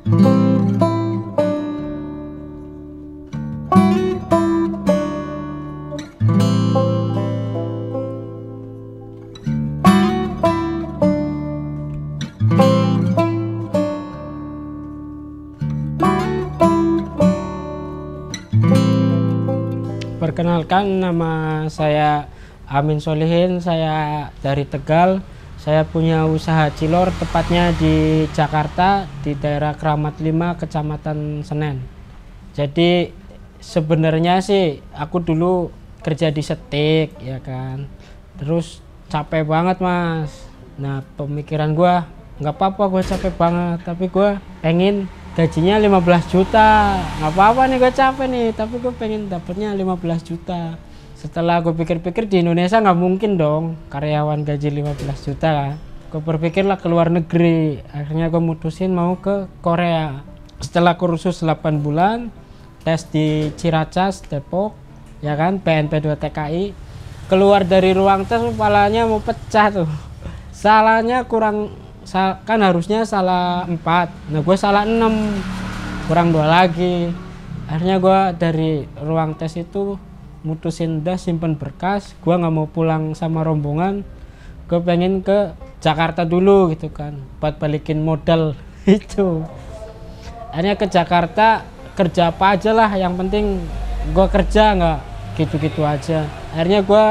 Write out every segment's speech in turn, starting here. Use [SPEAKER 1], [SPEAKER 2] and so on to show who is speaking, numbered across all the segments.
[SPEAKER 1] Perkenalkan, nama saya Amin Solihin, saya dari Tegal. Saya punya usaha cilor, tepatnya di Jakarta, di daerah Kramat 5, Kecamatan Senen. Jadi sebenarnya sih aku dulu kerja di setik, ya kan. Terus capek banget, Mas. Nah, pemikiran gua nggak apa-apa, gue capek banget, tapi gue pengen gajinya 15 juta. Nggak apa-apa nih, gue capek nih, tapi gue pengen dapatnya 15 juta. Setelah gue pikir-pikir, di Indonesia nggak mungkin dong karyawan gaji 15 juta kan. Gue berpikirlah ke luar negeri. Akhirnya gue mutusin mau ke Korea. Setelah kursus 8 bulan, tes di Ciracas, Depok, ya kan, PNP 2 TKI. Keluar dari ruang tes, kepalanya mau pecah tuh. Salahnya kan harusnya salah 4. Nah, gue salah 6. Kurang 2 lagi. Akhirnya gue dari ruang tes itu mutusin udah simpen berkas, gue nggak mau pulang sama rombongan, gue pengen ke Jakarta dulu gitu kan, buat balikin modal itu. Akhirnya ke Jakarta, kerja apa aja lah, yang penting gue kerja, nggak gitu-gitu aja. Akhirnya gue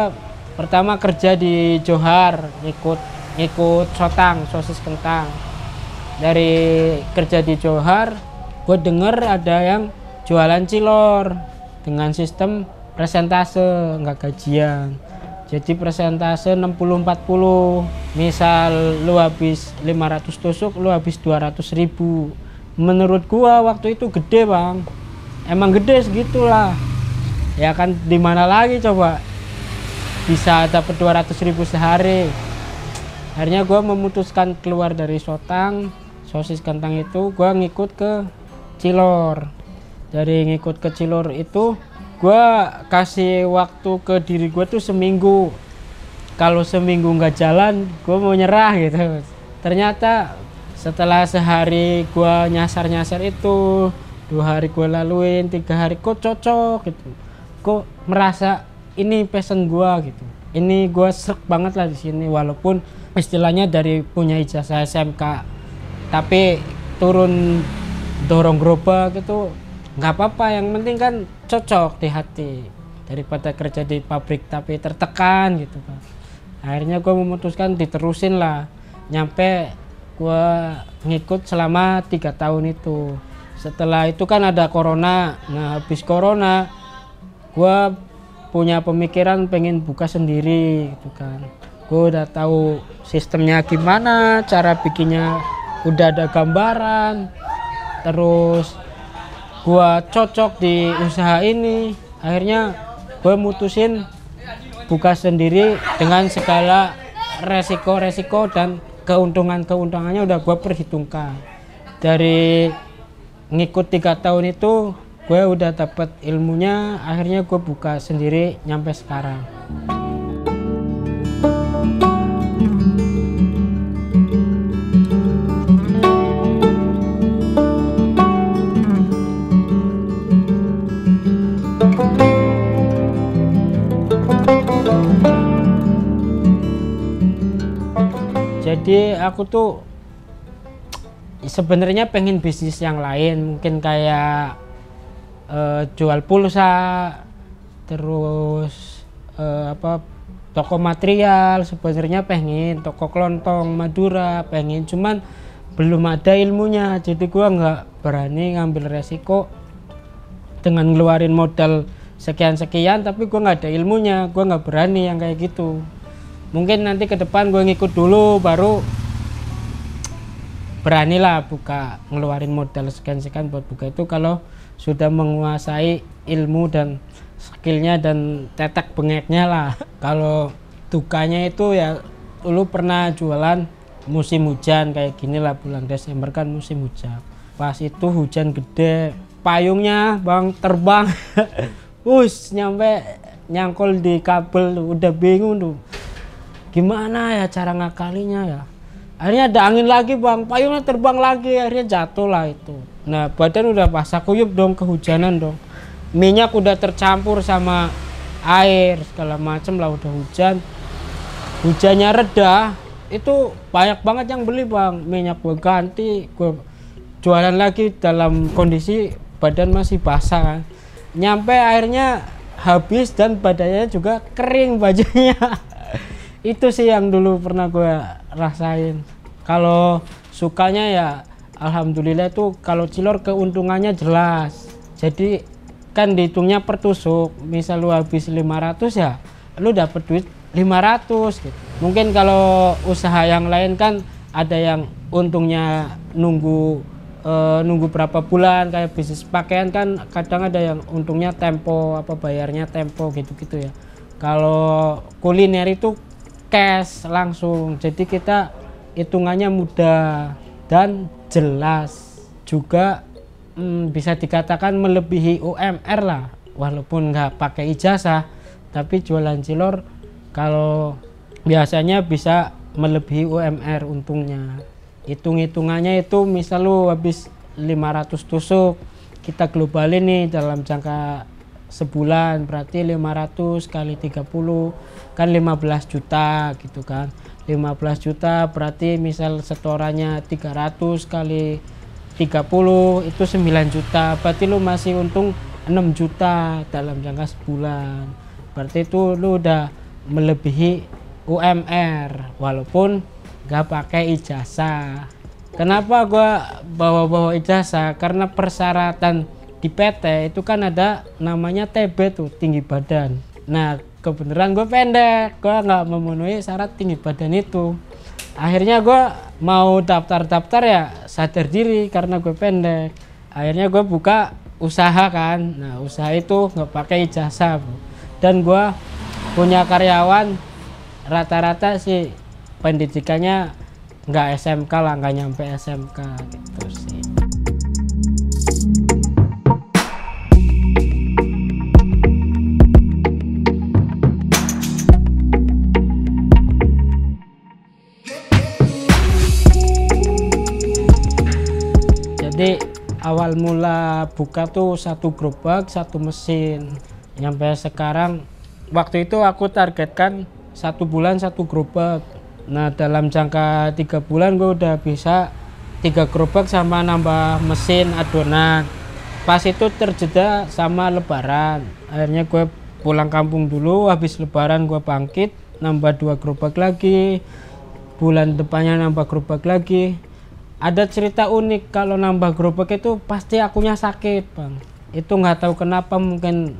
[SPEAKER 1] pertama kerja di Johar, ikut sotang, sosis kentang. Dari kerja di Johar, gue denger ada yang jualan cilor dengan sistem presentase, nggak gajian. Jadi presentase 60-40. Misal lu habis 500 tusuk, lu habis 200.000. Menurut gua waktu itu gede, Bang. Emang gede segitulah. Ya kan, dimana lagi coba bisa dapat 200.000 sehari. Akhirnya gua memutuskan keluar dari sotang, sosis kentang itu, gua ngikut ke cilor. Dari ngikut ke cilor itu, gue kasih waktu ke diri gue tuh seminggu. Kalau seminggu nggak jalan, gue mau nyerah gitu. Ternyata setelah sehari gue nyasar itu, 2 hari gue laluin, 3 hari kok cocok gitu. Kok merasa ini passion gue gitu. Ini gue srek banget lah di sini, walaupun istilahnya dari punya ijazah SMK, tapi turun dorong gerobak gitu. Nggak apa-apa, yang penting kan cocok di hati, daripada kerja di pabrik tapi tertekan gitu kan. Akhirnya gue memutuskan diterusin lah, nyampe gue ngikut selama 3 tahun itu. Setelah itu kan ada corona. Nah, habis corona gue punya pemikiran pengen buka sendiri gitu kan. Gue udah tahu sistemnya gimana, cara bikinnya udah ada gambaran, terus gua cocok di usaha ini. Akhirnya gue mutusin buka sendiri dengan segala resiko-resiko dan keuntungannya udah gue perhitungkan. Dari ngikut 3 tahun itu gue udah dapet ilmunya. Akhirnya gue buka sendiri nyampe sekarang. Jadi aku tuh sebenarnya pengen bisnis yang lain, mungkin kayak jual pulsa, terus toko material. Sebenarnya pengen toko kelontong Madura, pengen, cuman belum ada ilmunya. Jadi gua nggak berani ngambil resiko dengan ngeluarin modal sekian-sekian, tapi gua nggak ada ilmunya. Gua nggak berani yang kayak gitu. Mungkin nanti ke depan gue ngikut dulu, baru beranilah buka, ngeluarin modal sekian-sekian buat buka itu kalau sudah menguasai ilmu dan skillnya dan tetek bengeknya lah. Kalau dukanya itu ya, dulu pernah jualan musim hujan kayak gini lah, bulan Desember kan musim hujan. Pas itu hujan gede, payungnya Bang terbang, nyampe nyangkol di kabel, udah bingung tuh. Gimana ya cara ngakalinya ya? Akhirnya ada angin lagi bang, payungnya terbang lagi, akhirnya jatuh lah itu. Nah badan udah basah kuyup dong, kehujanan dong, minyak udah tercampur sama air segala macem lah, udah hujan. Hujannya reda, itu banyak banget yang beli bang, minyak gue ganti, gue jualan lagi dalam kondisi badan masih basah kan. Nyampe airnya habis dan badannya juga kering bajunya. Itu sih yang dulu pernah gue rasain. Kalau sukanya ya alhamdulillah tuh, kalau Cilor keuntungannya jelas. Jadi kan dihitungnya per tusuk, misal lu habis 500 ya lu dapet duit 500 gitu. Mungkin kalau usaha yang lain kan ada yang untungnya nunggu berapa bulan, kayak bisnis pakaian kan kadang ada yang untungnya tempo, apa bayarnya tempo gitu-gitu ya. Kalau kuliner itu cash langsung, jadi kita hitungannya mudah dan jelas juga. Bisa dikatakan melebihi UMR lah, walaupun nggak pakai ijazah, tapi jualan cilor kalau biasanya bisa melebihi UMR untungnya. Hitung-hitungannya itu misal lu habis 500 tusuk, kita globalin nih dalam jangka sebulan, berarti 500 kali 30 kan 15 juta gitu kan. 15 juta berarti misal setorannya 300 kali 30 itu 9 juta, berarti lu masih untung 6 juta dalam jangka sebulan. Berarti itu lu udah melebihi UMR walaupun gak pakai ijazah. Kenapa gua bawa-bawa ijazah? Karena persyaratan di PT itu kan ada namanya TB tuh, tinggi badan. Nah kebenaran gue pendek, gue nggak memenuhi syarat tinggi badan itu. Akhirnya gue mau daftar-daftar ya sadar diri karena gue pendek. Akhirnya gue buka usaha kan. Nah usaha itu nggak pakai ijazah, bro. Dan gue punya karyawan rata-rata sih pendidikannya nggak SMK lah, nggak nyampe SMK gitu sih. Jadi awal mula buka tuh 1 gerobak 1 mesin. Sampai sekarang, waktu itu aku targetkan 1 bulan 1 gerobak. Nah dalam jangka 3 bulan gue udah bisa 3 gerobak sama nambah mesin adonan. Pas itu terjeda sama lebaran, akhirnya gue pulang kampung dulu. Habis lebaran gue bangkit nambah 2 gerobak lagi, bulan depannya nambah gerobak lagi. Ada cerita unik, kalau nambah gerobak itu pasti akunya sakit bang. Itu nggak tahu kenapa, mungkin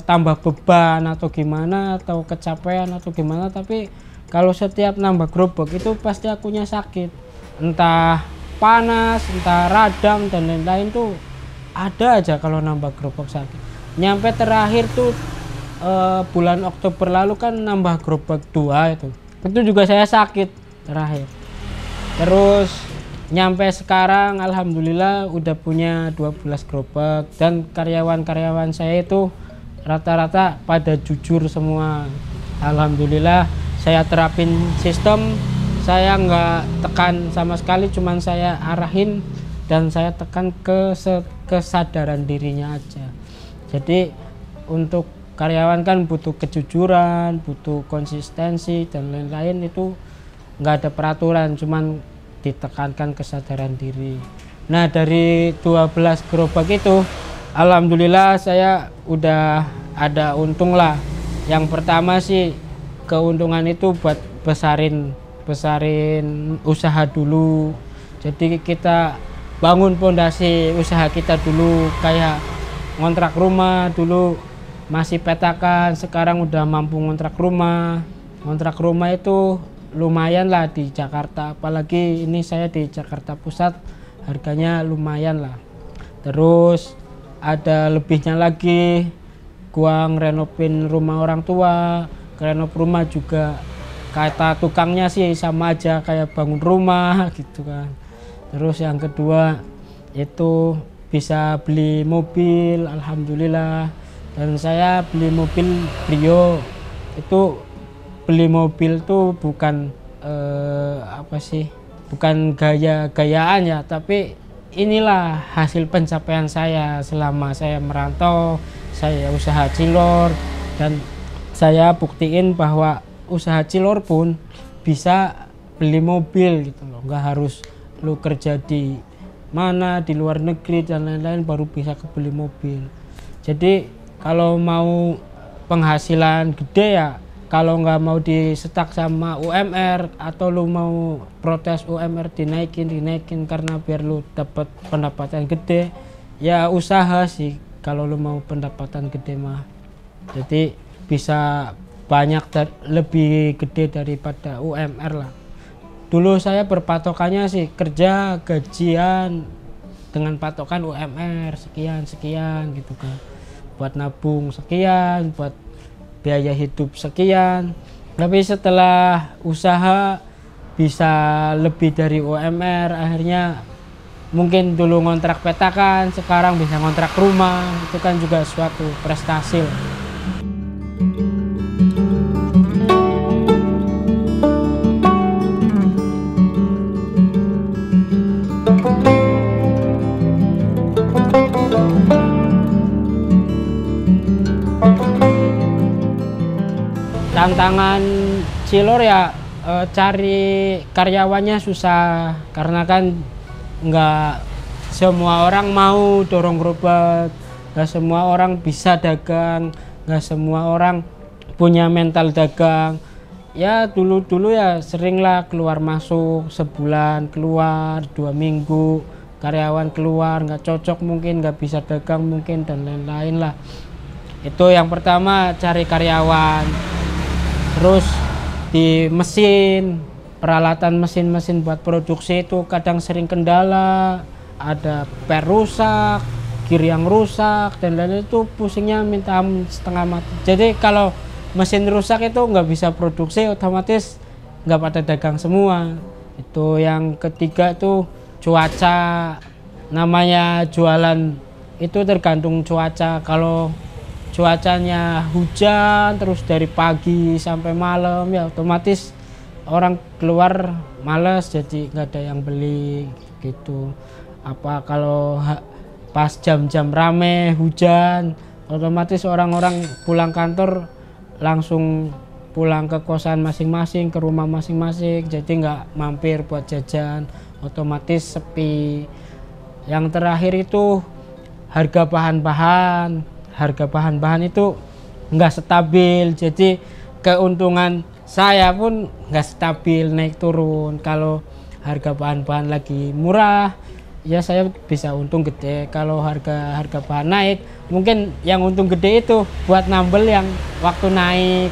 [SPEAKER 1] tambah beban atau gimana, atau kecapean atau gimana, tapi kalau setiap nambah gerobak itu pasti akunya sakit. Entah panas, entah radang dan lain-lain tuh ada aja kalau nambah gerobak sakit. Nyampe terakhir tuh bulan Oktober lalu kan nambah gerobak 2 itu juga saya sakit terakhir. Terus nyampe sekarang alhamdulillah udah punya 12 gerobak, dan karyawan-karyawan saya itu rata-rata pada jujur semua. Alhamdulillah saya terapin sistem, saya nggak tekan sama sekali, cuman saya arahin dan saya tekan ke kesadaran dirinya aja. Jadi untuk karyawan kan butuh kejujuran, butuh konsistensi dan lain-lain, itu nggak ada peraturan, cuman ditekankan kesadaran diri. Nah dari 12 gerobak itu alhamdulillah saya udah ada untung lah. Yang pertama sih keuntungan itu buat besarin usaha dulu. Jadi kita bangun pondasi usaha kita dulu, kayak ngontrak rumah dulu masih petakan, sekarang udah mampu ngontrak rumah. Ngontrak rumah itu lumayan lah di Jakarta, apalagi ini saya di Jakarta Pusat, harganya lumayan lah. Terus ada lebihnya lagi, gua ngerenovin rumah orang tua. Renov rumah juga kata tukangnya sih sama aja kayak bangun rumah gitu kan. Terus yang kedua itu bisa beli mobil, alhamdulillah. Dan saya beli mobil Brio. Itu beli mobil tuh bukan apa sih, bukan gaya-gayaan ya, tapi inilah hasil pencapaian saya selama saya merantau, saya usaha cilor, dan saya buktiin bahwa usaha cilor pun bisa beli mobil gitu loh, nggak harus lu kerja di mana, di luar negeri dan lain-lain baru bisa kebeli mobil. Jadi kalau mau penghasilan gede ya, kalau nggak mau disetak sama UMR atau lu mau protes UMR dinaikin karena biar lu dapat pendapatan gede, ya usaha sih kalau lu mau pendapatan gede mah. Jadi bisa banyak lebih gede daripada UMR lah. Dulu saya berpatokannya sih kerja gajian dengan patokan UMR sekian gitu kan, buat nabung sekian, buat biaya hidup sekian. Tapi setelah usaha bisa lebih dari UMR, akhirnya mungkin dulu ngontrak petakan, sekarang bisa ngontrak rumah. Itu kan juga suatu prestasi lah. Tantangan cilor ya cari karyawannya susah, karena kan nggak semua orang mau dorong gerobak, nggak semua orang bisa dagang, nggak semua orang punya mental dagang. Ya dulu ya seringlah keluar masuk, sebulan keluar, 2 minggu karyawan keluar, nggak cocok mungkin, nggak bisa dagang mungkin, dan lain-lain lah. Itu yang pertama, cari karyawan. Terus di mesin, peralatan mesin-mesin buat produksi itu kadang sering kendala, ada per rusak, gear yang rusak, dan lain-lain. Itu pusingnya minta setengah mati. Jadi kalau mesin rusak itu nggak bisa produksi, otomatis nggak pada dagang semua. Itu yang ketiga itu cuaca. Namanya jualan itu tergantung cuaca. Kalau cuacanya hujan terus dari pagi sampai malam, ya otomatis orang keluar males, jadi nggak ada yang beli gitu. Apa kalau pas jam-jam rame hujan, otomatis orang-orang pulang kantor langsung pulang ke kosan masing-masing, ke rumah masing-masing, jadi nggak mampir buat jajan, otomatis sepi. Yang terakhir itu harga bahan-bahan itu nggak stabil, jadi keuntungan saya pun nggak stabil, naik turun. Kalau harga bahan-bahan lagi murah ya saya bisa untung gede, kalau harga bahan naik mungkin yang untung gede itu buat nambel yang waktu naik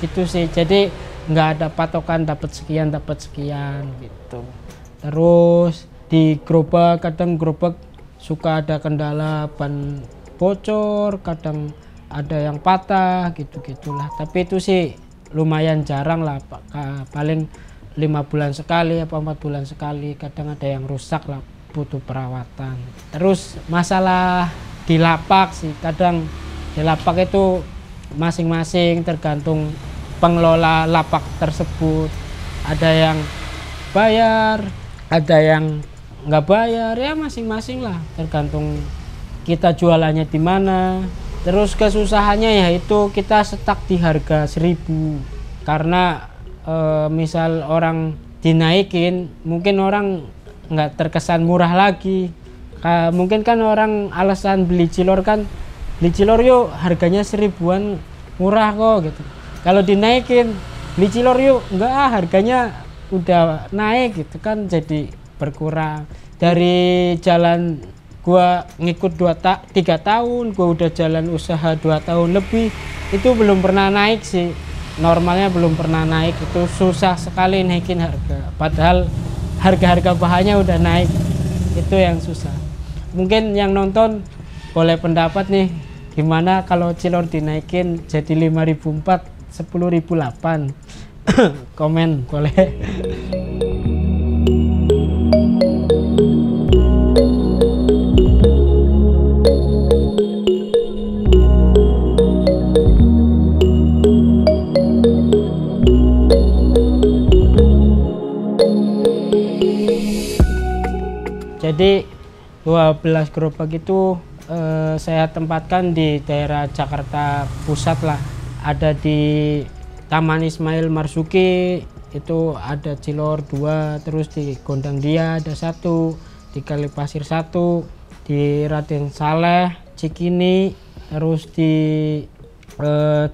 [SPEAKER 1] gitu sih. Jadi nggak ada patokan dapat sekian gitu. Terus di gerobak, kadang gerobak suka ada kendala ban bocor, kadang ada yang patah gitu-gitulah. Tapi itu sih lumayan jarang lah, paling 5 bulan sekali apa 4 bulan sekali, kadang ada yang rusak lah, butuh perawatan. Terus masalah di lapak sih, kadang di lapak itu masing-masing tergantung pengelola lapak tersebut. Ada yang bayar, ada yang nggak bayar, ya masing-masing lah, tergantung kita jualannya di mana. Terus kesusahannya yaitu kita stuck di harga 1000, karena misal orang dinaikin mungkin orang nggak terkesan murah lagi. Mungkin kan orang alasan beli cilor yuk harganya 1000-an murah kok gitu. Kalau dinaikin beli cilor yuk, enggak harganya udah naik gitu kan, jadi berkurang. Dari jalan gua ngikut 3 tahun, gua udah jalan usaha 2 tahun lebih, itu belum pernah naik sih. Normalnya belum pernah naik, itu susah sekali naikin harga. Padahal harga-harga bahannya udah naik, itu yang susah. Mungkin yang nonton boleh pendapat nih, gimana kalau cilor dinaikin jadi 5.400, 10.800. Komen boleh. Jadi 12 gerobak itu saya tempatkan di daerah Jakarta Pusat lah. Ada di Taman Ismail Marzuki itu ada Cilor 2, terus di Gondang Dia ada 1, di Kalipasir 1, di Raden Saleh, Cikini, terus di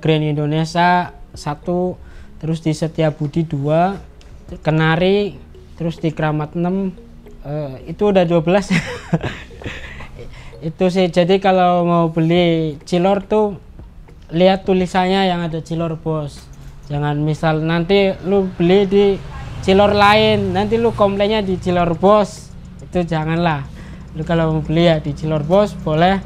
[SPEAKER 1] Grand Indonesia 1, terus di Setiabudi 2, Kenari, terus di Kramat 6, itu udah 12. Itu sih. Jadi kalau mau beli Cilor tuh lihat tulisannya yang ada Cilor Bos. Jangan misal nanti lu beli di Cilor lain, nanti lu komplainnya di Cilor Bos. Itu janganlah. Lu kalau mau beli ya di Cilor Bos boleh.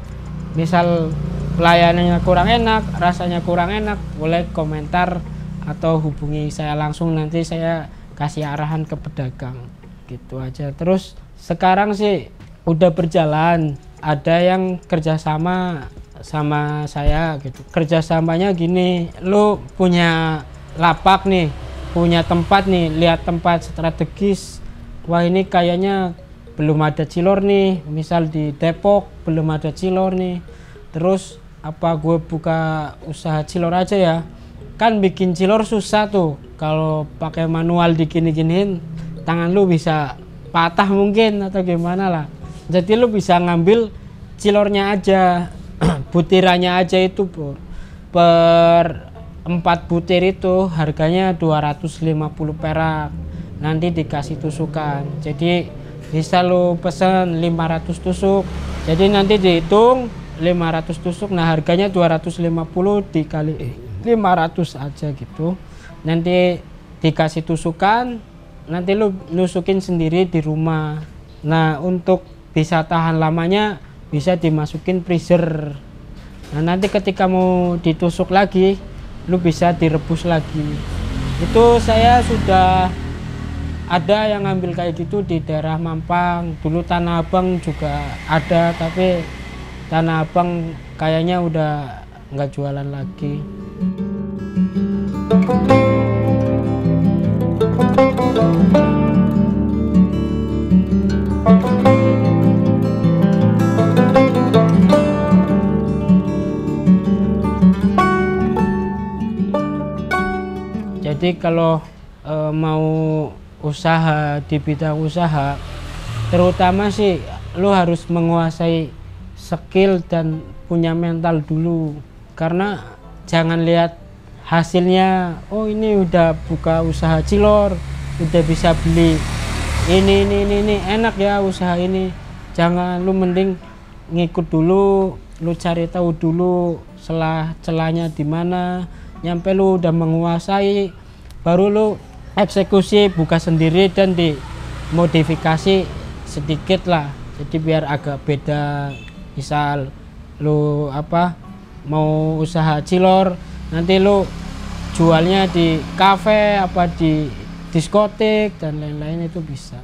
[SPEAKER 1] Misal pelayanannya kurang enak, rasanya kurang enak, boleh komentar atau hubungi saya langsung, nanti saya kasih arahan ke pedagang. Gitu aja. Terus sekarang sih udah berjalan, ada yang kerjasama sama saya gitu. Kerjasamanya gini, lu punya lapak nih, punya tempat nih, lihat tempat strategis, wah ini kayaknya belum ada Cilor nih, misal di Depok belum ada Cilor nih, terus apa gue buka usaha Cilor aja ya. Kan bikin Cilor susah tuh, kalau pakai manual digini-giniin tangan lu bisa patah mungkin atau gimana lah. Jadi lu bisa ngambil Cilornya aja, butirannya aja itu per 4 butir itu harganya 250 perak, nanti dikasih tusukan. Jadi bisa lu pesen 500 tusuk, jadi nanti dihitung 500 tusuk, nah harganya 250 dikali 500 aja gitu. Nanti dikasih tusukan, nanti lu nusukin sendiri di rumah. Nah untuk bisa tahan lamanya bisa dimasukin freezer. Nah nanti ketika mau ditusuk lagi, lu bisa direbus lagi. Itu saya sudah ada yang ngambil kayak gitu di daerah Mampang. Dulu Tanah Abang juga ada, tapi Tanah Abang kayaknya udah nggak jualan lagi. Jadi kalau mau usaha di bidang usaha, terutama sih lu harus menguasai skill dan punya mental dulu. Karena jangan lihat hasilnya, oh ini udah buka usaha Cilor, udah bisa beli ini enak ya usaha ini. Jangan, lu mending ngikut dulu, lu cari tahu dulu celahnya di mana, nyampe lu udah menguasai, baru lu eksekusi, buka sendiri dan dimodifikasi sedikit lah, jadi biar agak beda. Misal lu mau usaha Cilor, nanti lu jualnya di kafe, di diskotik dan lain-lain, itu bisa.